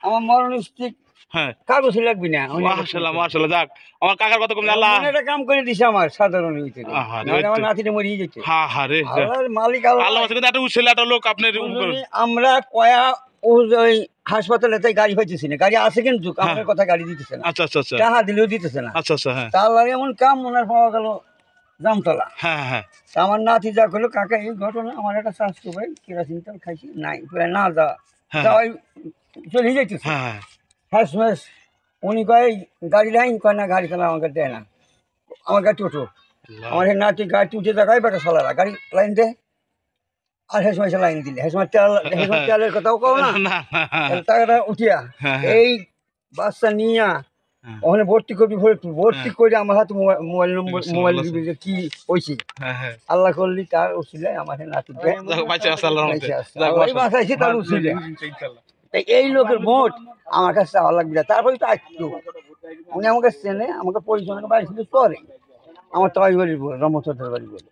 আমার মরণ স্টিক হ্যাঁ কাগজ লাগবি না মাশাআল্লাহ মাশাআল্লাহ যাক আমার কাকার কথা কম আল্লাহ একটা কাম করে দিছে আমার সাধারণ ভিতরে নাহলে আমার নাতিটা মরিয়ে যেত হ্যাঁ হ্যাঁ রে আল্লাহর মালিক আল্লাহ আছে কিন্তু একটা উছেলে একটা লোক আপনার আমরা কয়া ওই হাসপাতালে তাই গাড়ি পাইতেছি না গাড়ি আছে কিন্তু আমার কথা গাড়ি দিতেছে না আচ্ছা আচ্ছা আচ্ছা টাকা দিলেও দিতেছে না আচ্ছা আচ্ছা হ্যাঁ তা আল্লাহর এমন কাম ওনার পাওয়া গেল জামতলা হ্যাঁ হ্যাঁ তা আমার নাতি যা করলো কাকা এই ঘটনা আমার একটা স্বাস্থ্য ভাই কেরাসিন তেল খাইছি নাই প্রায় না যা যাওয়াই চলে যাইতেছে হ্যাঁ হ্যাঁ শুনেস উনি কয় গাড়ি লাইন কয় না গাড়ি চালা আমাকে দেয় না আমার গাড়ি টোটো আমার এই নাতি গাড়ি উঠে দেখায় বেটা সালারা গাড়ি লাইন দে আর হ্যাঁ সময় লাইন দিলে হ্যাঁ সময় তেলের কথাও কও না টাকাটা উঠিয়া এই বাচ্চা নিয়া ওখানে ভর্তি করবি ভর্তি করে আমার হাতে মোবাইল নম্বর মোবাইল দিবি যে কি হয়েছে আল্লাহ করলি তার উচিলায় আমার নাতি বাঁচাইছে তার উচিলায় এই লোকের ভোট আমার কাছে চাওয়া লাগবে না তারপরে তো আসতো উনি আমাকে চেনে আমাকে পরিচালনা বাড়ি ছিল করে আমার তয় বাড়ি বলে রমচন্দ্রের বাড়ি বলে